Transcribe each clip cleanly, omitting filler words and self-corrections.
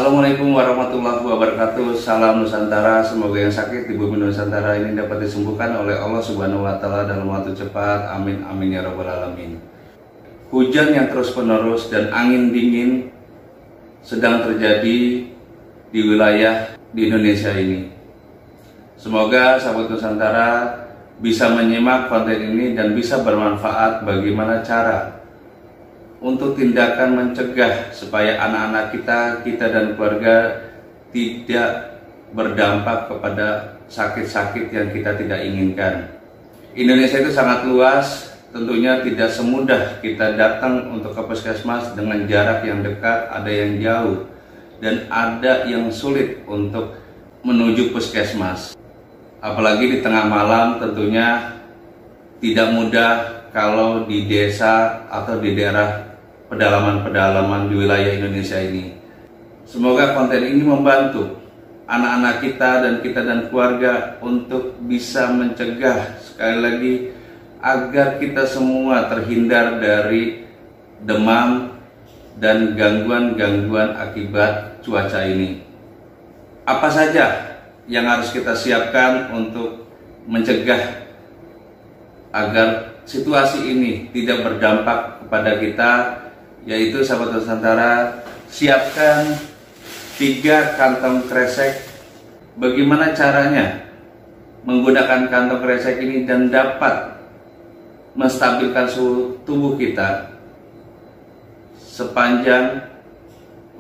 Assalamualaikum warahmatullahi wabarakatuh. Salam Nusantara. Semoga yang sakit di bumi Nusantara ini dapat disembuhkan oleh Allah Subhanahu wa Ta'ala dalam waktu cepat. Amin amin ya rabbal alamin. Hujan yang terus menerus dan angin dingin sedang terjadi di wilayah di Indonesia ini. Semoga sahabat Nusantara bisa menyimak konten ini dan bisa bermanfaat bagaimana cara untuk tindakan mencegah supaya anak-anak kita dan keluarga tidak berdampak kepada sakit-sakit yang kita tidak inginkan. Indonesia itu sangat luas, tentunya tidak semudah kita datang untuk ke puskesmas dengan jarak yang dekat, ada yang jauh, dan ada yang sulit untuk menuju puskesmas. Apalagi di tengah malam tentunya tidak mudah kalau di desa atau di daerah pedalaman-pedalaman di wilayah Indonesia ini. Semoga konten ini membantu anak-anak kita dan keluarga untuk bisa mencegah, sekali lagi, agar kita semua terhindar dari demam dan gangguan-gangguan akibat cuaca ini. Apa saja yang harus kita siapkan untuk mencegah agar situasi ini tidak berdampak kepada kita, yaitu sahabat Nusantara, siapkan 3 kantong kresek. Bagaimana caranya menggunakan kantong kresek ini dan dapat menstabilkan suhu tubuh kita sepanjang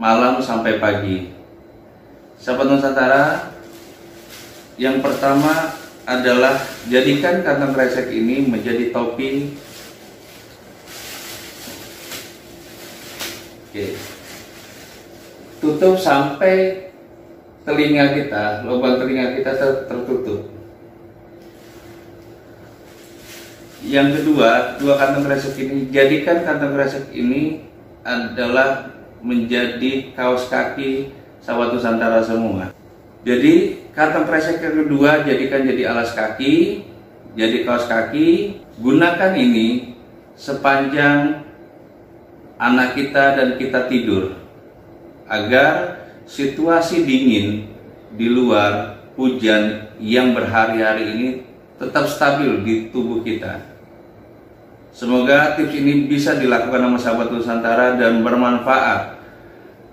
malam sampai pagi. Sahabat Nusantara, yang pertama adalah jadikan kantong kresek ini menjadi topi. Oke. Tutup sampai telinga kita, lubang telinga kita tertutup. Yang kedua, 2 kantong kresek ini, jadikan kantong kresek ini adalah menjadi kaos kaki sahabat Nusantara semua. Jadi kantong kresek yang kedua jadikan jadi alas kaki, jadi kaos kaki. Gunakan ini sepanjang anak kita dan kita tidur, agar situasi dingin di luar, hujan yang berhari-hari ini tetap stabil di tubuh kita. Semoga tips ini bisa dilakukan sama sahabat Nusantara dan bermanfaat,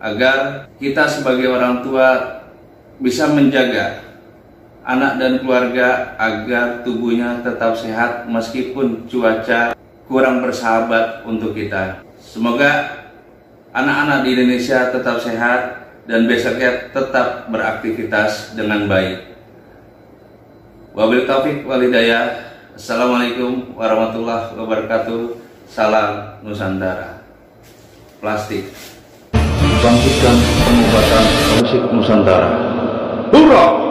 agar kita sebagai orang tua bisa menjaga anak dan keluarga agar tubuhnya tetap sehat meskipun cuaca kurang bersahabat untuk kita. Semoga anak-anak di Indonesia tetap sehat dan besoknya tetap beraktivitas dengan baik. Wabil taufik wal hidayah. Assalamualaikum warahmatullahi wabarakatuh. Salam Nusantara. Plastik bangkitkan pengobatan musik Nusantara. Hurrah!